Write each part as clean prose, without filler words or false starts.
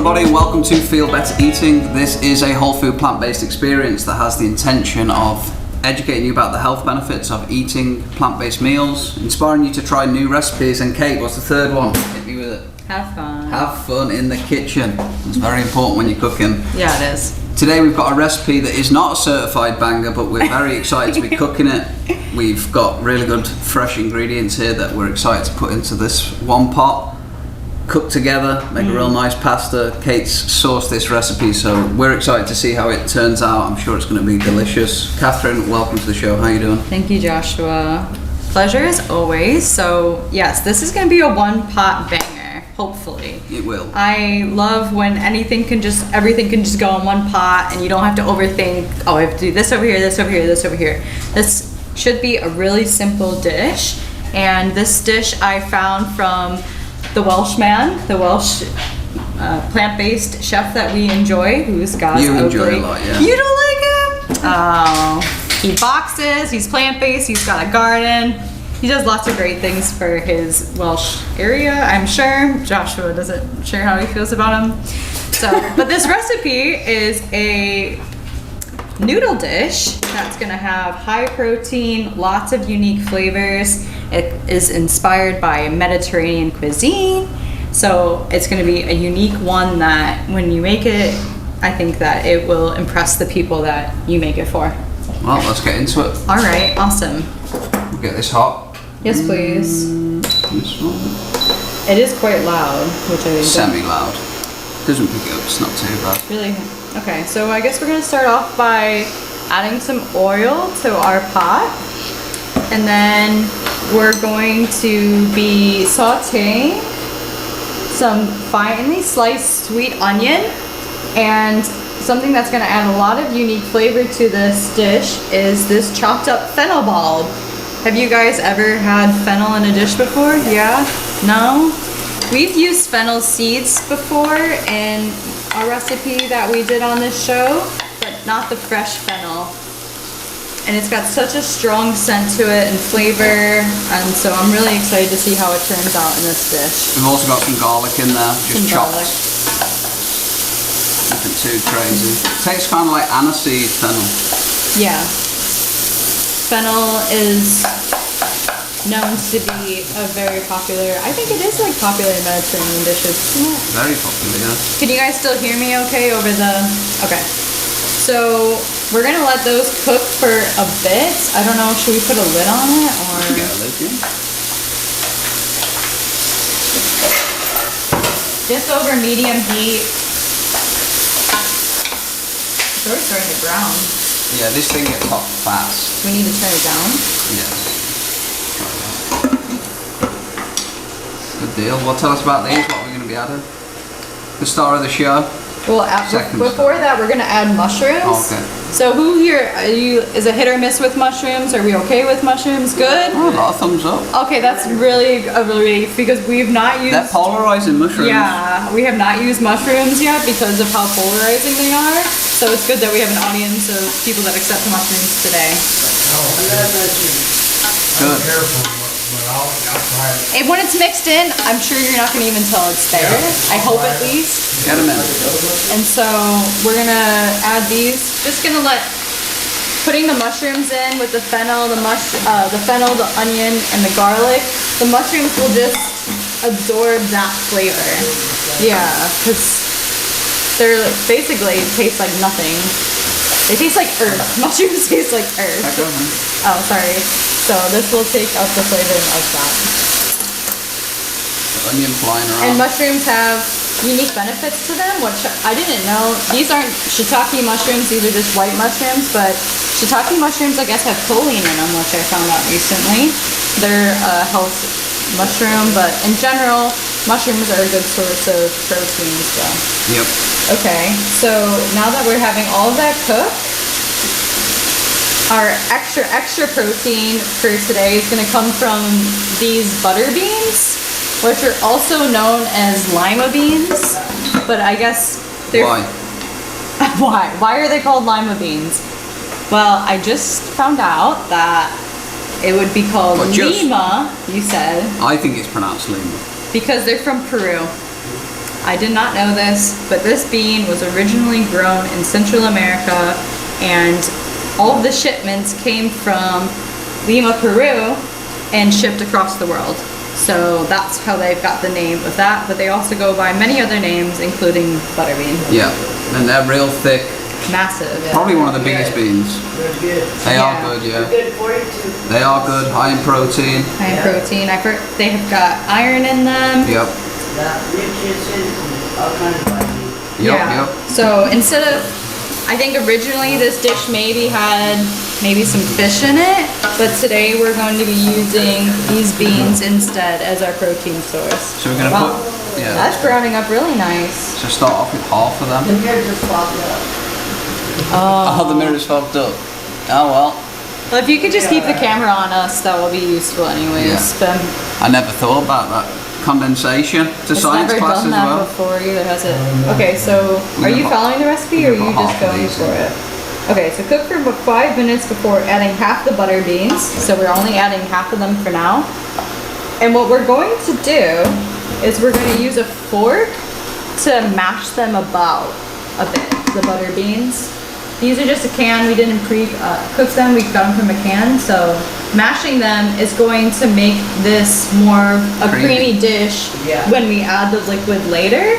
everybody, welcome to Feel Better Eating. This is a whole food plant-based experience that has the intention of educating you about the health benefits of eating plant-based meals, inspiring you to try new recipes, and Kate, what's the third one? Hit me with it. Have fun. Have fun in the kitchen. It's very important when you're cooking. Yeah, it is. Today we've got a recipe that is not a certified banger, but we're very excited to be cooking it. We've got really good fresh ingredients here that we're excited to put into this one pot. Cook together, make a real nice pasta. Kate's sourced this recipe, so we're excited to see how it turns out. I'm sure it's going to be delicious. Catherine, welcome to the show. How you doing? Thank you, Joshua. Pleasure as always. So yes, this is going to be a one-pot banger, hopefully. It will. I love when everything can just go in one pot and you don't have to overthink, oh, I have to do this over here, this over here, this over here. This should be a really simple dish, and this dish I found from the Welshman, the Welsh plant-based chef that we enjoy, who's Gaz You enjoy Oakley. a lot, yeah. You don't like him? Oh, he boxes, he's plant-based, he's got a garden. He does lots of great things for his Welsh area, I'm sure. Joshua doesn't share how he feels about him. So, but this recipe is a noodle dish that's gonna have high protein, lots of unique flavors. It is inspired by Mediterranean cuisine, so it's gonna be a unique one that when you make it, I think that it will impress the people that you make it for. Well, let's get into it. All right, awesome. We'll get this hot. Yes, please. This one. It is quite loud, which I think Semi-loud. Doesn't pick it up, it's not too bad. really. Okay, so I guess we're gonna start off by adding some oil to our pot, and then we're going to be sauteing some finely sliced sweet onion, and something that's gonna add a lot of unique flavor to this dish is this chopped up fennel bulb. Have you guys ever had fennel in a dish before? Yeah? No? We've used fennel seeds before in a recipe that we did on this show, but not the fresh fennel. And it's got such a strong scent to it and flavor, and so I'm really excited to see how it turns out in this dish. We've also got some garlic in there, just Some chopped. garlic. Nothing too crazy. Tastes kind of like aniseed fennel. Yeah. Fennel is known to be a very popular, I think it is like popular in Mediterranean dishes, isn't it? Very popular, yeah. Can you guys still hear me okay over the, okay. So we're gonna let those cook for a bit. I don't know, should we put a lid on it or? You get a lid, yeah. Just over medium heat. It's already starting to brown. Yeah, this thing gets hot fast. Do we need to turn it down? Yes. Good deal. Well, tell us about these. What are we going to be adding? The star of the show. Well, Second before step. that, we're gonna add mushrooms. Oh, okay. So who here, is a hit or miss with mushrooms? Are we okay with mushrooms? Good? Oh, a lot of thumbs up. Okay, that's really a relief because we've not used. They're polarizing mushrooms. Yeah, we have not used mushrooms yet because of how polarizing they are. So it's good that we have an audience of people that accept mushrooms today. Good. And when it's mixed in, I'm sure you're not going to even tell it's there. I hope at least. Get them in. And so we're going to add these. Just going to putting the mushrooms in with the fennel, the fennel, the onion, and the garlic. The mushrooms will just absorb that flavor. Yeah, because they're basically taste like nothing. They taste like earth. Mushrooms taste like earth. Oh, sorry. So this will take up the flavor of that. The onion flying around. And mushrooms have unique benefits to them, which I didn't know. These aren't shiitake mushrooms, these are just white mushrooms, but shiitake mushrooms I guess have choline in them, which I found out recently. They're a health mushroom, but in general, mushrooms are a good source of protein as well. Yep. Okay, so now that we're having all of that cooked, our extra protein for today is going to come from these butter beans, which are also known as lima beans, but I guess they're... Why? Why? Why are they called lima beans? Well, I just found out that it would be called What, just? lima, you said, I think it's pronounced lima. because they're from Peru. I did not know this, but this bean was originally grown in Central America, and all of the shipments came from Lima, Peru, and shipped across the world. So that's how they've got the name of that, but they also go by many other names, including butterbean. Yeah, and they're real thick. Massive. Yeah. Probably one of the biggest beans. They're good. They Yeah. are good, yeah. They're good for you too. They are good, high in protein. High in protein. They have got iron in them. Yep, Got nutrition and all kinds of vitamins. yep. So instead of, I think originally this dish maybe had some fish in it, but today we're going to be using these beans instead as our protein source. So we're gonna Wow. put, yeah. That's browning up really nice. So start off with half of them. The mirror just popped up. Oh, the mirror's fogged up. Oh well, Well, if you could just keep the camera on us, that will be useful anyways. Yeah. But I never thought about that. Condensation to it's science never class done as that well. before either, has it? Okay, so are you following the recipe or are We're you gonna put just half of going these for in. it? Okay, so cook for about 5 minutes before adding half the butter beans. So we're only adding half of them for now. And what we're going to do is we're going to use a fork to mash them about a bit, the butter beans. These are just a can, we didn't pre-cook them, we got them from a can, so mashing them is going to make this more a Creamy. creamy dish Yeah. when we add the liquid later,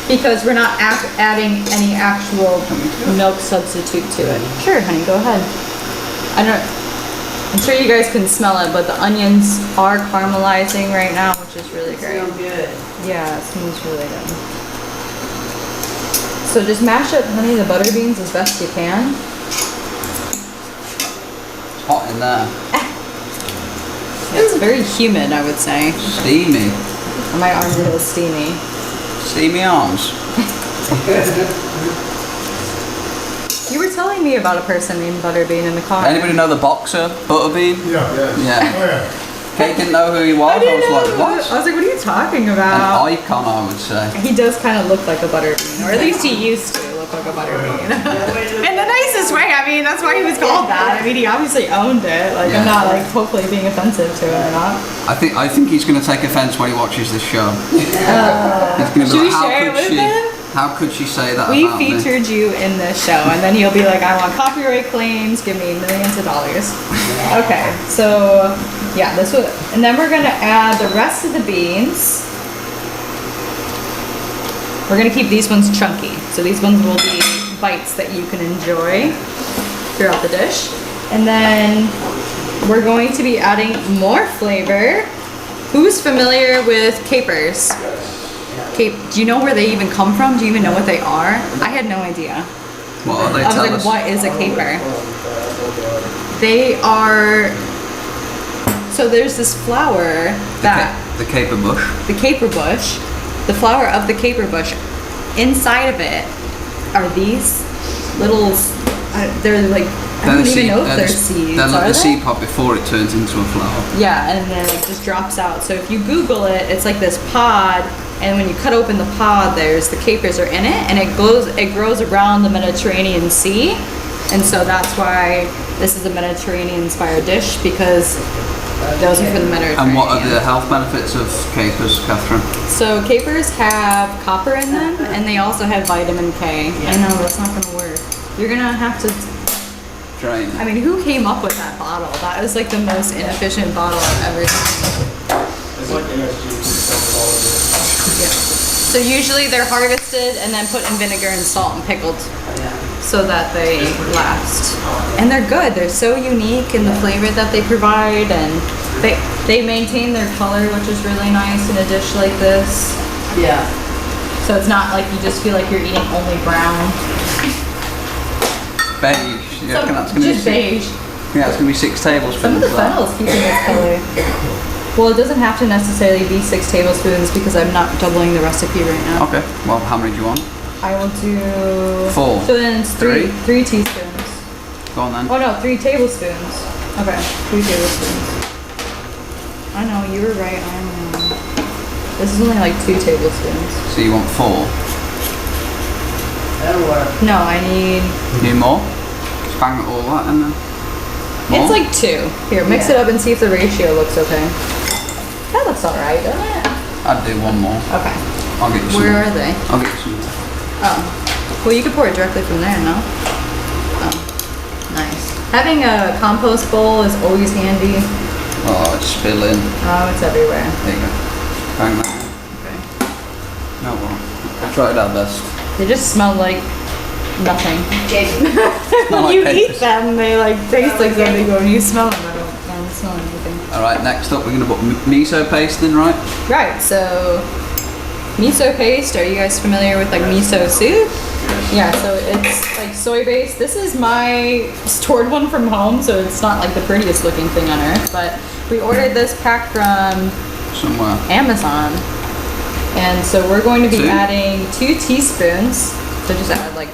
because we're not adding any actual milk substitute to it. Sure, honey, go ahead. I'm sure you guys can smell it, but the onions are caramelizing right now, which is really great. Feel good. Yeah, it smells really good. So just mash up, honey, the butter beans as best you can. It's hot in there. It's very humid, I would say. Steamy. My arms are a little steamy. Steamy arms. You were telling me about a person named Butterbean in the car. Anybody know the boxer, Butterbean? Yeah. Yeah. Oh, yeah. Kate didn't know who he was. I didn't was know. like, I what? was like, what are you talking An about? icon, I would say. He does kind of look like a Butterbean, or at least he used to look like a Butterbean. In the nicest way, I mean, that's why he was called that. I mean, he obviously owned it. Like, Yeah. I'm not, like, hopefully being offensive to him or not. I think he's going to take offence when he watches this show. He's going to Should be we like, share it with him? How could she say that We about me? featured you in this show, and then he'll be like, I want copyright claims, give me millions of dollars. Okay, so yeah, this would, and then we're gonna add the rest of the beans. We're gonna keep these ones chunky, so these ones will be bites that you can enjoy throughout the dish. And then we're going to be adding more flavor. Who's familiar with capers? Do you know where they even come from? Do you even know what they are? I had no idea. What are they? I was Tell like, us. what is a caper? They are, so there's this flower that, The caper bush. the caper bush, the flower of the caper bush, inside of it are these little, they're like, I don't even know if they're seeds, They're like are the they? seed pod before it turns into a flower. Yeah, and then it like just drops out. So if you Google it, it's like this pod, and when you cut open the pod, there's the capers are in it, and it grows around the Mediterranean Sea, and so that's why this is a Mediterranean-inspired dish, because those are for the Mediterranean. And what are the health benefits of capers, Catherine? So capers have copper in them, and they also have vitamin K. I know that's not gonna work. You're gonna have to. Drain. I mean, who came up with that bottle? That is like the most inefficient bottle I've ever seen. It's like MSG. Yeah. So usually they're harvested and then put in vinegar and salt and pickled so that they last. And they're good. They're so unique in the flavor that they provide, and they maintain their color, which is really nice in a dish like this. Yeah. So it's not like you just feel like you're eating only brown. Beige. You reckon that's going to Just be beige. Yeah, it's going to be 6 tablespoons. Some of the of that. fennel's keeping its color. Well, it doesn't have to necessarily be 6 tablespoons because I'm not doubling the recipe right now. Okay. Well, how many do you want? I will do 4. So then it's Three? 3 teaspoons. Go on then. Oh no, 3 tablespoons. Okay, 3 tablespoons. I know, you were right, I am wrong. This is only like 2 tablespoons. So you want 4? That'll work. No, I need, Need more? Just bang all that in there. More? it's like 2. Here, mix it Yeah. up and see if the ratio looks okay. That looks alright, doesn't it? I'd do 1 more. Okay. I'll get you some. Where are they? I'll get you some. Oh. Well, you could pour it directly from there, no? Oh. Nice. Having a compost bowl is always handy. Oh, it's spilling. Oh, it's everywhere. There you go. Bang that. Okay. No, well, I tried our best. They just smell like nothing. Not like You papers. eat them, they like taste like something, when you smell them, I don't smell anything. All right, next up we're gonna put miso paste in, right? Right, so miso paste, are you guys familiar with like miso soup? Yeah, so it's like soy based. This is my stored one from home, so it's not like the prettiest looking thing on earth, but we ordered this pack from Somewhere. Amazon. And so we're going to be 2? adding 2 teaspoons. So just add like,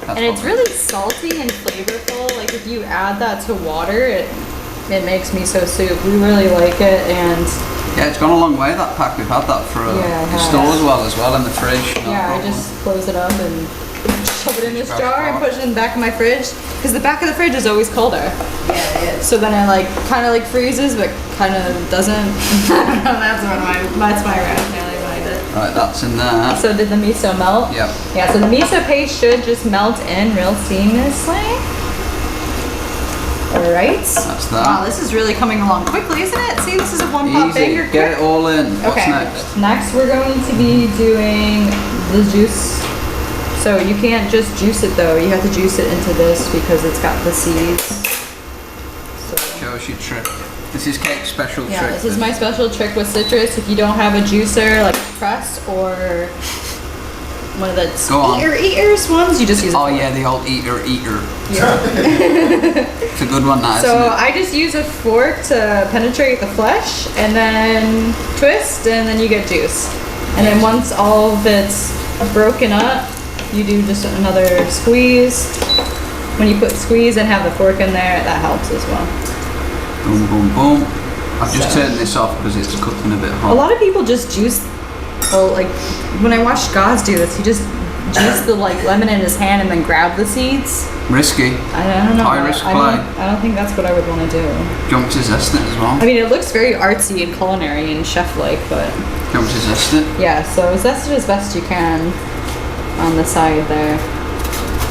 That's and it's what- really salty and flavorful. Like if you add that to water, it makes miso soup. We really like it, and Yeah, it's gone a long way, that pack. We've had that for Yeah, it the has. store as well, in the fridge. no yeah, I problem. just close it up and shove it in this Fresh jar and pot. push it in the back of my fridge. Because the back of the fridge is always colder. Yeah, it is. So then it like kind of like freezes, but kind of doesn't. I don't know. That's my rationale behind it. Right, that's in there. So did the miso melt? Yep. Yeah. So the miso paste should just melt in real seamlessly. All right. That's that. Wow, this is really coming along quickly, isn't it? See, this is a one pot Easy. banger. Get it all in. What's Okay. next? Next, we're going to be doing the juice. So you can't just juice it though. You have to juice it into this because it's got the seeds. So, Show us your trick. This is Kate's special yeah, trick. this is my special trick with citrus. If you don't have a juicer, like press or one of the Go on. eaters ones, you just use a Oh fork. yeah, the old eater. Yeah. It's a good one, that, So isn't it? I just use a fork to penetrate the flesh and then twist and then you get juice. And then once all of it's broken up, you do just another squeeze. When you put squeeze and have the fork in there, that helps as well. Boom, boom, boom. I've just turned this off because it's cooking a bit A hot. lot of people just juice, well, like when I watched Gaz do this, he just juiced the like lemon in his hand and then grabbed the seeds. Risky. I don't know. High risk I don't think that's what I would want to do. Do you want me to zest it as well? I mean, it looks very artsy and culinary and chef-like, but Do you want me to zest it? yeah, so zest it as best you can on the side there.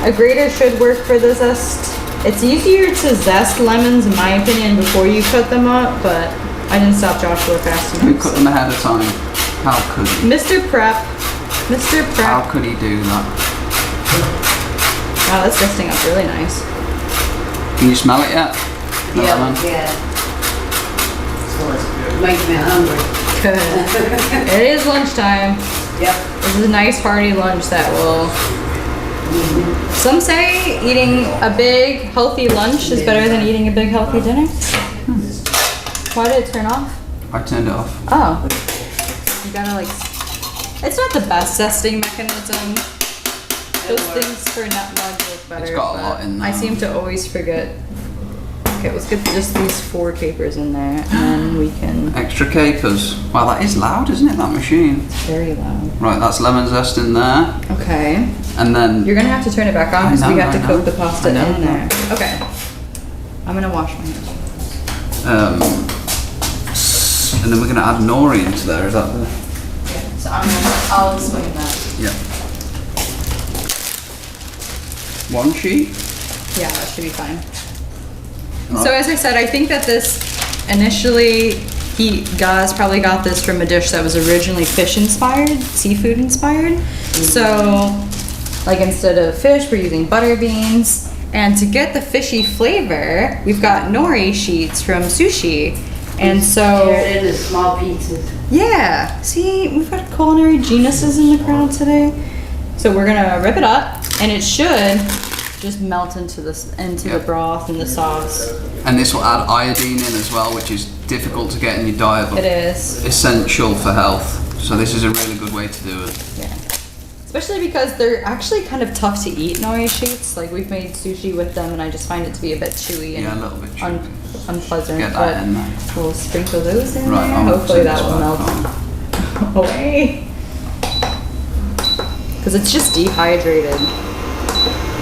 A grater should work for the zest. It's easier to zest lemons, in my opinion, before you cut them up, but I didn't stop Joshua fast We enough. cut them ahead of time. How could he? Mr. Prep. Mr. How Prep. could he do that? Wow, that's zesting up really nice. Can you smell it yet? The Yeah, lemon? yeah. So it makes me hungry. Good. It is lunchtime. Yep. This is a nice hearty lunch that will... Some say eating a big healthy lunch is better than eating a big healthy dinner. Why did it turn off? I turned it off. Oh. You gotta like... It's not the best zesting mechanism. Those things for nutmeg look better. It's got a but lot in I there. seem to always forget. Okay, let's get just these 4 capers in there and then we can... Extra capers. Wow, that is loud, isn't it, that machine? Very loud. Right, that's lemon zest in there. Okay. And then... You're gonna have to turn it back on I because we know, have to I cook know. the pasta I know, in there. Okay. I'm gonna wash my hands. And then we're going to add nori into there, is that the... So I'll explain that. Yeah. 1 sheet? Yeah, that should be fine. Right. So as I said, I think that this initially, Gaz probably got this from a dish that was originally fish inspired, seafood inspired. So like instead of fish, we're using butter beans. And to get the fishy flavor, we've got nori sheets from sushi. And so, Tear it into small pieces. yeah, see, we've got culinary geniuses in the crowd today. So we're gonna rip it up and it should just melt into the Yep. broth and the sauce. And this will add iodine in as well, which is difficult to get in your diet, but It is. essential for health. So this is a really good way to do it. Yeah. Especially because they're actually kind of tough to eat, nori sheets. Like we've made sushi with them and I just find it to be a bit chewy and Yeah, a little bit chewy. unpleasant. Get but that in there. we'll sprinkle those in Right, there. I'm Hopefully gonna that turn will this melt away. Because it's just dehydrated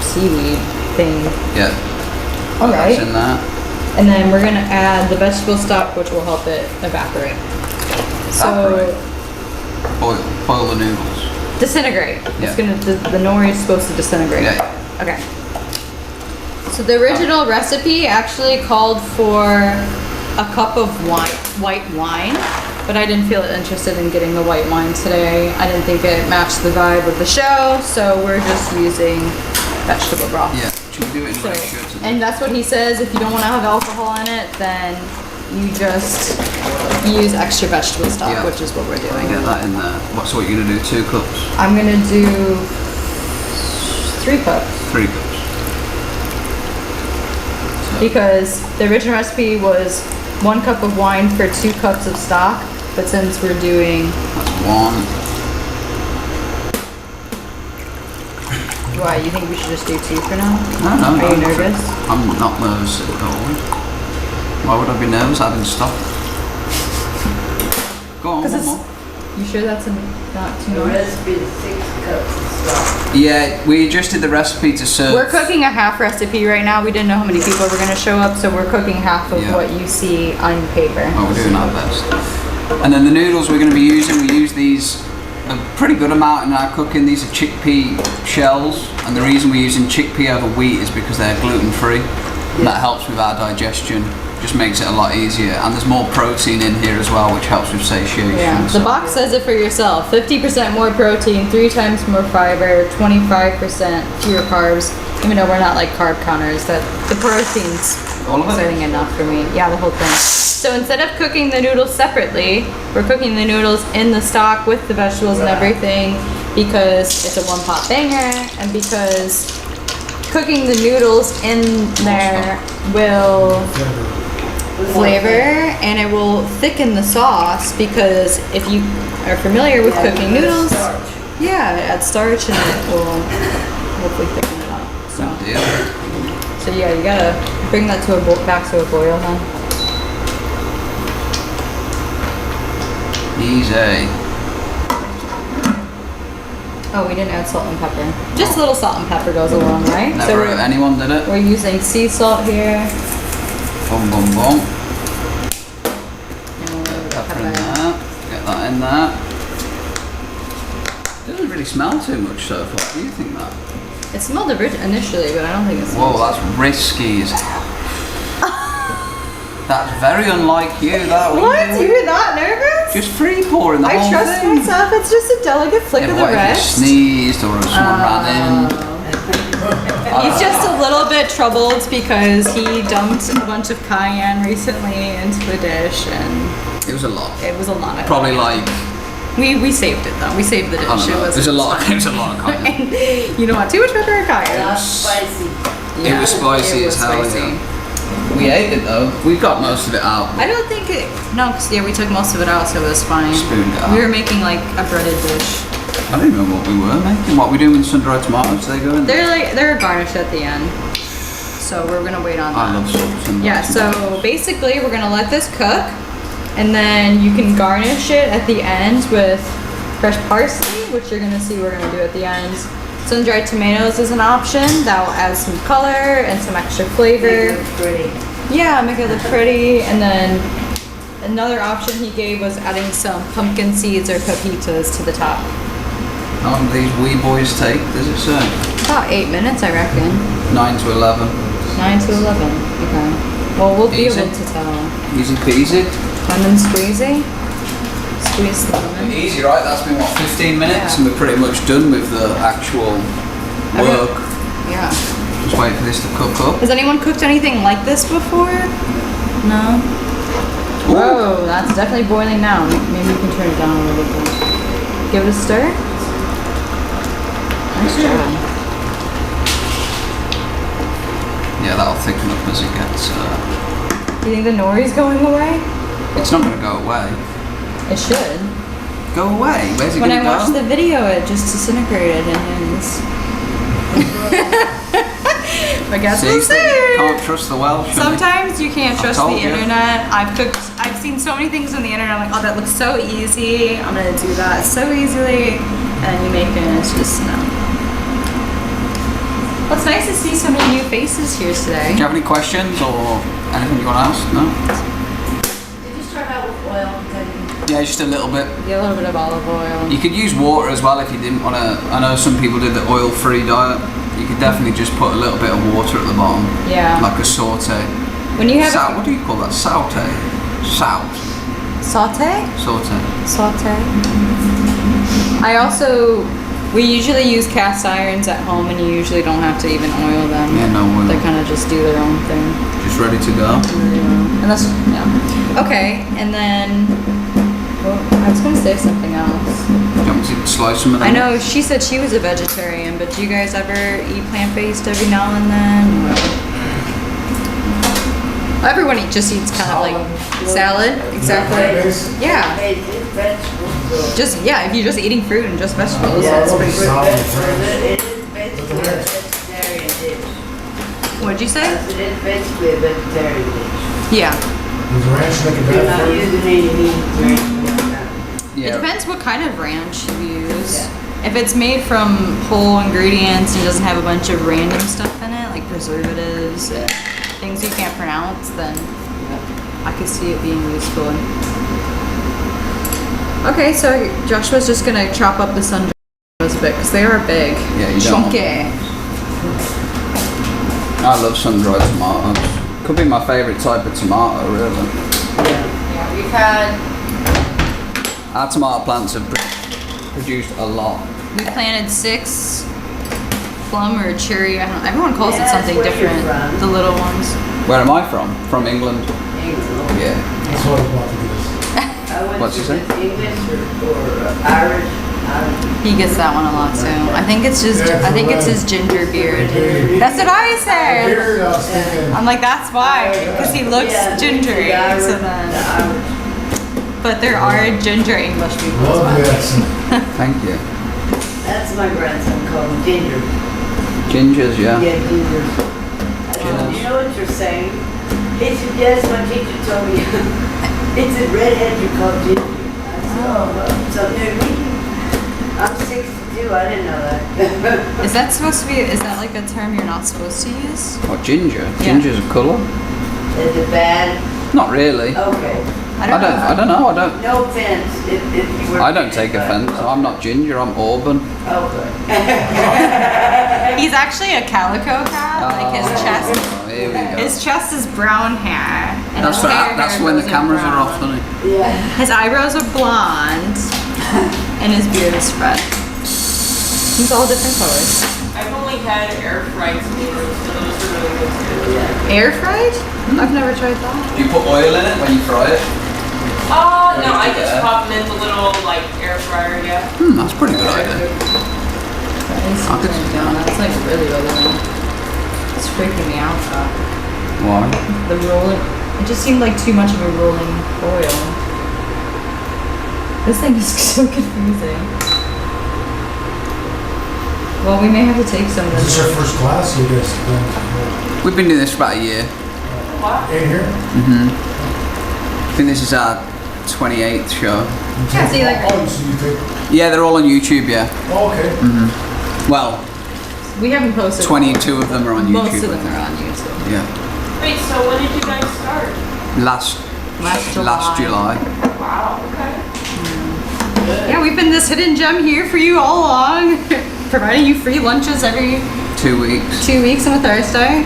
seaweed thing. Yeah. All right. That's in there. And then we're gonna add the vegetable stock, which will help it evaporate. So, Evaporate. Boil the noodles. Disintegrate. Yeah. It's gonna, the nori is supposed to disintegrate. Yeah. Okay. So the original recipe actually called for a cup of white wine, but I didn't feel interested in getting the white wine today. I didn't think it matched the vibe of the show, so we're just using vegetable broth. Yeah. Should we do it in So, ratio to the... and that's what he says, if you don't want to have alcohol in it, then you just use extra vegetable stock, Yeah. which is what we're doing. Get that in there. So what you're gonna do? 2 cups? I'm gonna do 3 cups. 3 cups. Because the original recipe was 1 cup of wine for 2 cups of stock, but since we're doing, That's 1. why, you think we should just do 2 for now? No. Are you nervous? I'm not nervous at all. Why would I be nervous having stock? Go on, Because one it's, more. you sure that's not too The much? recipe is 6 cups of stock. Yeah, we adjusted the recipe to serve. We're cooking a half recipe right now. We didn't know how many people were gonna show up, so we're cooking half of Yeah. what you see on paper. Oh, we're doing our best. And then the noodles we're going to be using, we use these a pretty good amount in our cooking. These are chickpea shells, and the reason we're using chickpea over wheat is because they're gluten free. And that helps with our digestion, just makes it a lot easier. And there's more protein in here as well, which helps with satiation. Yeah, the So- box says it for yourself. 50% more protein, 3 times more fiber, 25% fewer carbs. Even though we're not like carb counters, that the protein's All of it? exciting enough for me. Yeah, the whole thing. So instead of cooking the noodles separately, we're cooking the noodles in the stock with the vegetables and everything because it's a 1-pot banger and because cooking the noodles in there will flavor and it will thicken the sauce because if you are familiar with cooking noodles, yeah, it adds starch and it will hopefully thicken it up. So, Deal. so yeah, you gotta bring that to back to a boil then. Easy. Oh, we didn't add salt and pepper. Just a little salt and pepper goes a long way. So Never anyone did it. we're using sea salt here. Boom, boom, boom. And a little bit of Pepper in there. Get that in there. It doesn't really smell too much so far. What do you think that? It smelled initially, but I don't think it Whoa, smells. that's risky as hell. That's very unlike you. That What? You were that nervous? just free pouring the I whole trust thing. myself. It's just a delicate flick Yeah, of but the what if you wrist. sneezed or if someone ran in? He's just a little bit troubled because he dumped a bunch of cayenne recently into the dish, and It was a lot. it was a lot of. Probably like We saved it though. We saved the dish. I don't know. It was. There's a lot. There's a lot of cayenne. And you don't want too much pepper or cayenne. Not spicy. It was spicy it as was hell. spicy. Yeah. We ate it though. We got most of it out. I don't think it. No, 'cause, yeah, we took most of it out, so it was fine. Spooned it out. We were making like a breaded dish. I don't even know what we were making. What we doing with sun-dried tomatoes? They go in there. They're garnished at the end, so we're gonna wait on that. I love sun-dried Yeah, tomatoes. so basically we're gonna let this cook and then you can garnish it at the end with fresh parsley, which you're gonna see we're gonna do at the end. Sun-dried tomatoes is an option that will add some color and some extra flavor. It's pretty. Yeah, make it look pretty. And then another option he gave was adding some pumpkin seeds or pepitas to the top. How long do these wee boys take? Does it say? About 8 minutes, I reckon. 9 to 11. 9 to 11. Okay. Well, we'll be Easy. able to tell. Easy peasy. Lemon squeezy. Squeeze the lemon. Easy, right? That's been what, 15 minutes, Yeah. and we're pretty much done with the actual work. Yeah. Just wait for this to cook up. Has anyone cooked anything like this before? No. Whoa, that's definitely boiling now. Maybe you can turn it down a little bit. Give it a stir. Nice job. Yeah, that'll thicken up as it gets. You think the nori's going away? It's not going to go away. It should. Go away? Where's it When going I to watched go? the video, it just disintegrated in his. I guess we'll See, see. can't trust the Welsh. can you? Sometimes you can't trust told the you. internet. I've seen so many things on the internet. I'm like, oh, that looks so easy. I'm gonna do that so easily, and then you make it, and it's just no. Well, it's nice to see so many new faces here Do today. you have any questions or anything you want to ask? No? Did you start out with oil? Because I didn't. Yeah, just a little bit. Yeah, a little bit of olive oil. You could use water as well if you didn't want to. I know some people did the oil-free diet. You could definitely just put a little bit of water at the bottom. Yeah. Like a saute. When you have What do you call that? Saute. Saute. saute. Saute. We usually use cast irons at home, and you usually don't have to even oil them. Yeah, no oil. They kind of just do their own thing. Just ready to go. Unless, yeah. Okay, and then well, I was gonna say something else. Do you want me to slice some of them? I know she said she was a vegetarian, but do you guys ever eat plant-based every now and then? Everyone just eats kind of like salad, exactly. Yeah. Made it vegetables. Just if you're just eating fruit and just vegetables, Yeah, that's pretty good. it is basically a vegetarian dish. What'd you say? Yes, it is basically a vegetarian dish. Yeah. Does the ranch make a You're bad not for you? using any meat or anything like that. It Yeah. depends what kind of ranch you use. Yeah. If it's made from whole ingredients and doesn't have a bunch of random stuff in it, like preservatives, things you can't pronounce, then I could see it being useful. Okay, so Joshua's just gonna chop up the sun a bit because they are big. Yeah, you don't want chunky. I love sun-dried tomatoes. Could be my favourite type of tomato, really. Yeah, we've had. Our tomato plants have produced a lot. We planted 6 plum or cherry. I don't know. Everyone calls Yeah, it something that's where you're different. from. The little ones. Where am I from? From England. England. Yeah. That's what I was about to do this. I went What's to he say? English or Irish. He gets that one a lot too. I think it's just. Yeah, I think it's right. his ginger beard. Beard. That's what I I said. figured I was thinking, I'm like, that's why, because he looks Yeah, gingery. the Irish, So the then, Irish. but there are ginger English people as love well. this. Thank you. That's my grandson called him Ginger. Gingers, yeah. Yeah, Ginger. I said, you know what you're saying? He said, yes, my teacher told me. He said, redhead, you're called Ginger. I said, oh, well, so there me. I'm 62, I didn't know that. Is that supposed to be? Is that like a term you're not supposed to use? What, ginger? Yeah. Ginger's a colour? Is it bad? Not really. Okay. I don't know. No offense if you were. I don't take offence. I'm not ginger, I'm Auburn. Okay. He's actually a calico cat. Like his chest. Oh, here we go. His chest is brown hair. And That's, his hair that's when the goes in cameras are brown. off, honey. Yeah. His eyebrows are blonde, and his beard is red. He's all different colors. I've only had air fried tomatoes, so those are really good too. Yeah. Air fried? I've never tried that. Do you put oil in it when you fry it? No, I just pop them in the little like air fryer, yeah. That's a pretty good idea. That is I could- turned down. That's like really low. It's freaking me out. Why? The rolling. It just seemed like too much of a rolling oil. This thing is so confusing. Well, we may have to take some of Is this this. your first class? You guys We've been doing this for about a year. in here? I think this is our 28th show. Yeah, see, like- Oh, so you take, Yeah, they're all on YouTube, yeah. oh, okay. Well, We haven't posted. 22 of them are on YouTube. Most of I them think. are on YouTube. Yeah. Wait, so when did you guys start? Last Last July. Wow, okay. Yeah, we've been this hidden gem here for you all along, providing you free lunches every 2 weeks. 2 weeks on a Thursday.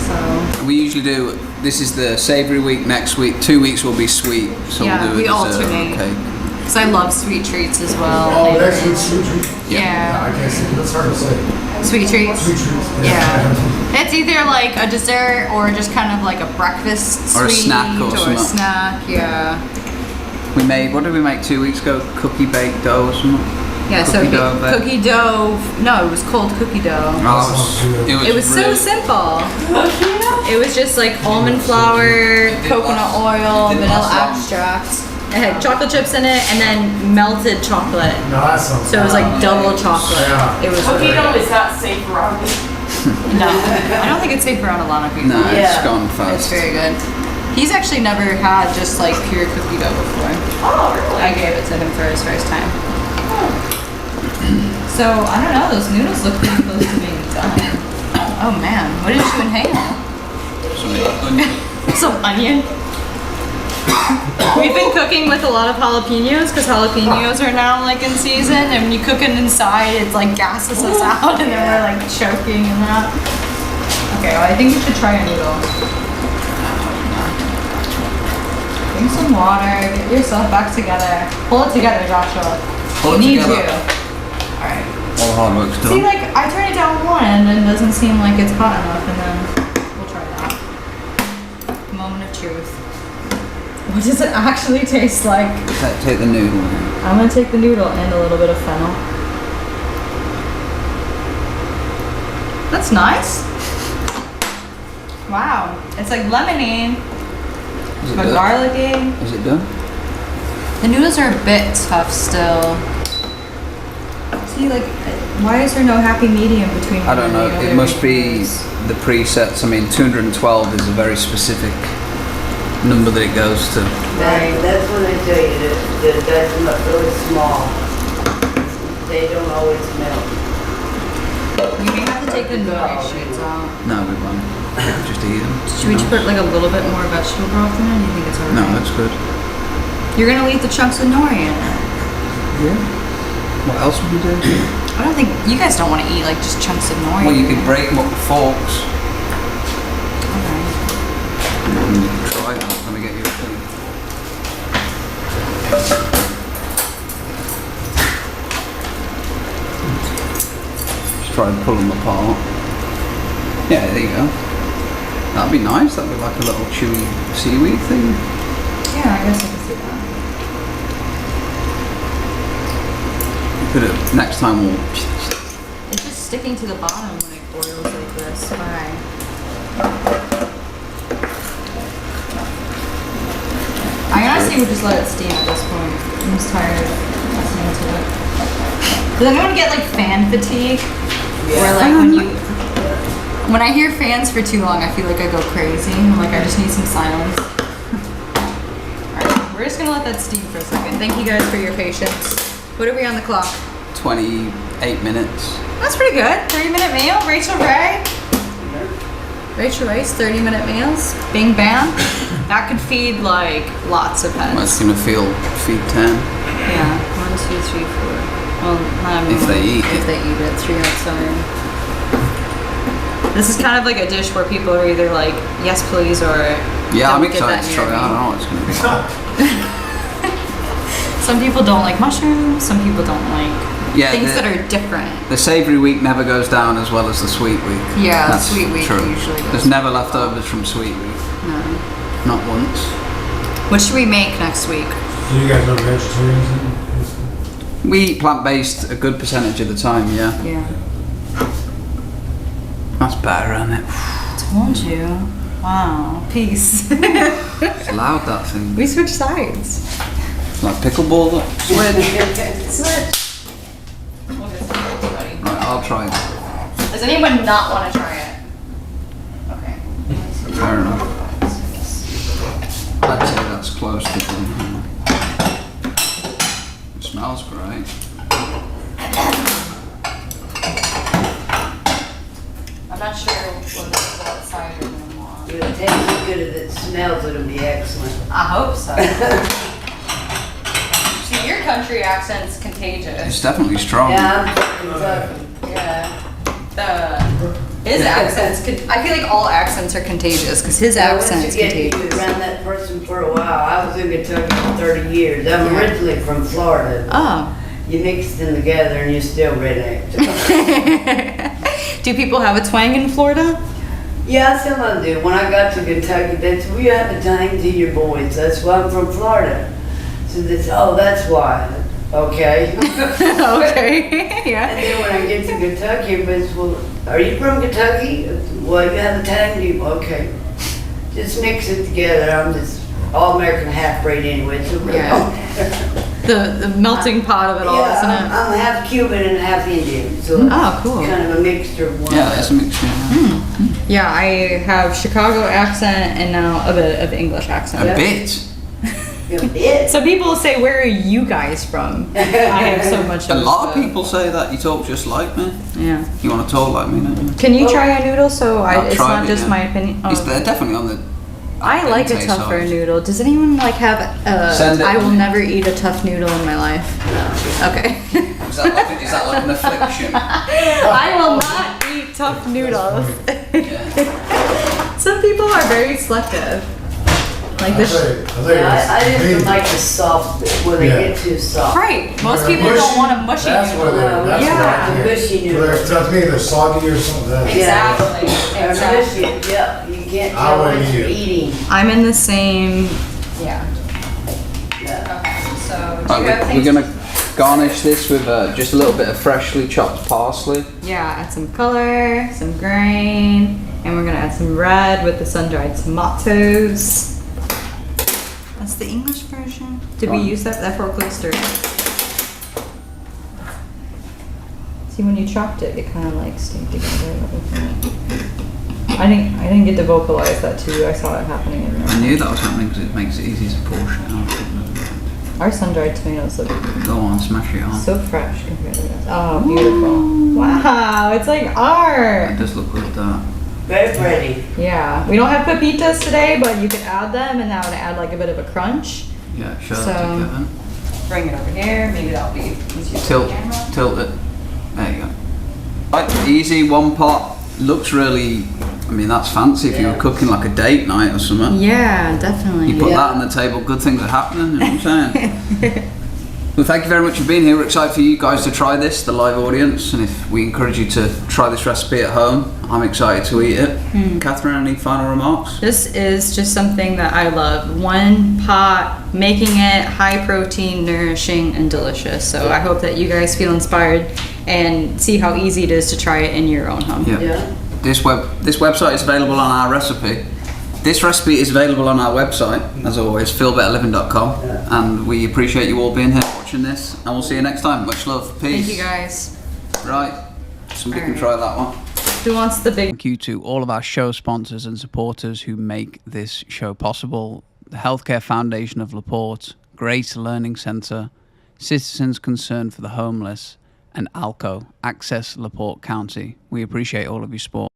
So We usually do, this is the savoury week, next week, 2 weeks will be sweet. So Yeah, we'll do a we dessert alternate. cake. because I love sweet treats as well. Oh, that's sweet treat. Yeah. I can't say, that's hard to say. Sweet treats. Sweet treats. Yeah. It's either like a dessert or just kind of like a breakfast Or a sweet snack or a something. snack. Yeah. We made, what did we make 2 weeks ago? Cookie baked dough or something? Yeah. Cookie dough So bake. cookie dough. No, it was cold cookie dough. Oh, It was so really- simple. It was just like almond flour, coconut oil, Didn't vanilla last long. extract. It had chocolate chips in it and then melted chocolate. No, that sounds. So it was like double chocolate. Yeah. It was Cookie really dough good. is not safe around me. No, I don't think it's safe around a lot of people. No, it's Yeah. gone It's fast. very good. He's actually never had just like pure cookie dough before. Oh, really? I gave it to him for his first time. So I don't know. Those noodles look pretty close to being done. Oh man, what did you inhale? Some onion. Some onion. We've been cooking with a lot of jalapenos because jalapenos are now like in season, and when you cook it inside, it's like gases us out, and then we're like choking and that. Okay, well, I think you should try a noodle. Drink some water, get yourself back together. Pull it together, Joshua. Pull it We need together. you. Alright. All the hard work's See, done. like, I turn it down one and it doesn't seem like it's hot enough, and then we'll try that. Moment of truth. What does it actually taste like? Take the noodle. I'm gonna take the noodle and a little bit of fennel. That's nice. Wow. It's like lemonade, Is it but done? garlicky. Is it done? The noodles are a bit tough still. See, like, why is there no happy medium between I don't one know. and the It other must be because- the presets. I mean, 212 is a very specific number that it goes to. Right. That's when they tell you that that's not really small. They don't always melt. We may have to take the nori shoots out. No, we won't. Just eat them. Should we just put like a little bit more vegetable broth in it? Do you think it's alright? No, that's good. You're gonna leave the chunks of nori in it. Yeah. What else would you do? I don't think you guys don't want to eat like just chunks of nori. Well, you could break them up with forks. Okay. And you can try that. Let me get you a thing. Just try and pull them apart. Yeah, there you go. That'd be nice. That'd be like a little chewy seaweed thing. Yeah, I guess I can see that. You could have, next time we'll. It's just sticking to the bottom when it boils like this. Why? I honestly would just let it steam at this point. I'm just tired of listening to it. Cause I'm gonna get like fan fatigue. Where like when I hear fans for too long, I feel like I go crazy. I'm like, I just need some silence. Alright, we're just gonna let that steam for a second. Thank you guys for your patience. What are we on the clock? 28 minutes. That's pretty good. 30-minute meal. Rachel Ray. Rachel Ray's 30-minute meals. Bing bam. That could feed like lots of Well, it's pets. gonna feed 10. Yeah. 1, 2, 3, 4. Well, not If everyone. they eat If it. they eat it. 3 outside. This is kind of like a dish where people are either like, yes please, or Yeah, I'm don't get excited that to try it. near I don't me. know what it's gonna be. Some people don't like mushrooms. Some people don't like Yeah, things the- that are different. The savoury week never goes down as well as the sweet week. Yeah, the That's sweet week true. usually goes There's never leftovers from sweet week. No. Not once. What should we make next week? Do you guys are vegetarians? We eat plant-based a good percentage of the time, yeah. Yeah. That's better, isn't it? Told you. Wow. Peace. It's loud, that thing. We switched sides. It's like pickleball. Switch. Switch. Right, I'll try it. Does anyone not want to try it? Okay. Fair enough. I'd say that's close to the... It smells great. I'm not sure what side you're going to want. If it tastes good as it smells, it'll be excellent. I hope so. See, your country accent's contagious. It's definitely strong. Yeah, I'm from Kentucky. Yeah. His accent's. I feel like all accents are contagious because his accent is Once you get contagious. around that person for a while, I was in Kentucky for 30 years. I'm originally from Florida. Oh. You mix them together and you're still redneck. Do people have a twang in Florida? Yeah, some of them do. When I got to Kentucky, they said, we have a time to your boys. That's why I'm from Florida. So they said, oh, that's why. Okay. Okay. And Yeah. then when I get to Kentucky, everybody's, well, are you from Kentucky? Well, you have a tang to you. Okay. Just mix it together. I'm just all-American half-breed anyway. So Yeah. The melting pot of it all, yeah, isn't it? I'm half Cuban and half Indian. So Oh, cool. it's kind of a mixture of one. Yeah, that's a mixture. Yeah, I have Chicago accent and now a bit of English A accent. bit. It. So people will say, "Where are you guys from?" I have so much. A lot of people say that. You talk just like me. Yeah. You want to talk like me, don't you? Can you try a noodle so I've it's tried not it, just yeah. my opinion? It's Oh. they're definitely on the I like a Taste tougher size. noodle. Does anyone like have Send it. I will never eat a tough noodle in my life. Okay. Is that like an affliction? I will not eat tough noodles. Some people are very selective. Like I this. I just don't like the soft, when they Yeah. get too soft. Right. Most They're people mushy. don't want a mushy That's noodle. what they're, that's Yeah. what I get. Mushy They're, noodles. to me, they're soggy or something. That's- Exactly. They're Exactly. mushy, yeah, you can't I tell wouldn't what eat you're it. eating. I'm in the same. Yeah. Yeah. Okay. So do you have Right, we're things? gonna garnish this with just a little bit of freshly chopped parsley. Yeah. Add some color, some grain, and we're gonna add some red with the sun-dried tomatoes. That's the English version. Did we Fine. use that fork looks dirty? See, when you chopped it, it kind of like stayed together. I didn't get to vocalize that to you. I saw it happening in I there. knew that was happening because it makes it easy to portion it out. Our sun-dried tomatoes look Go on, smash it on. so fresh compared to this. Oh, beautiful! Wow, it's like art. It does look good, that. Very pretty. Yeah, we don't have pepitas today, but you could add them, and that would add like a bit of a crunch. Yeah, show So- that to Kevin. Bring it over here. Maybe that'll be easier for the camera. Tilt it. There you go. Right, easy, one pot. Looks really, I mean, that's fancy if you were Yeah. cooking like a date night or something. Yeah, definitely. You put Yeah. that on the table, good things are happening, you know what I'm saying? Well, thank you very much for being here. We're excited for you guys to try this, the live audience, and if we encourage you to try this recipe at home, I'm excited to eat it. Catherine, any final remarks? This is just something that I love. One pot, making it high protein, nourishing, and delicious. So I hope that you guys feel inspired and see how easy it is to try it in your own home. Yeah. This website is available on our recipe. This recipe is available on our website, as always, feelbetterliving.com. And we appreciate you all being here watching this, and we'll see you next time. Much love. Peace. Thank you guys. Right. Somebody can Alright. try that one. Who wants the big? Thank you to all of our show sponsors and supporters who make this show possible. The Healthcare Foundation of LaPorte, Grace Learning Centre, Citizens Concerned for the Homeless, and ALCO, Access LaPorte County. We appreciate all of your support.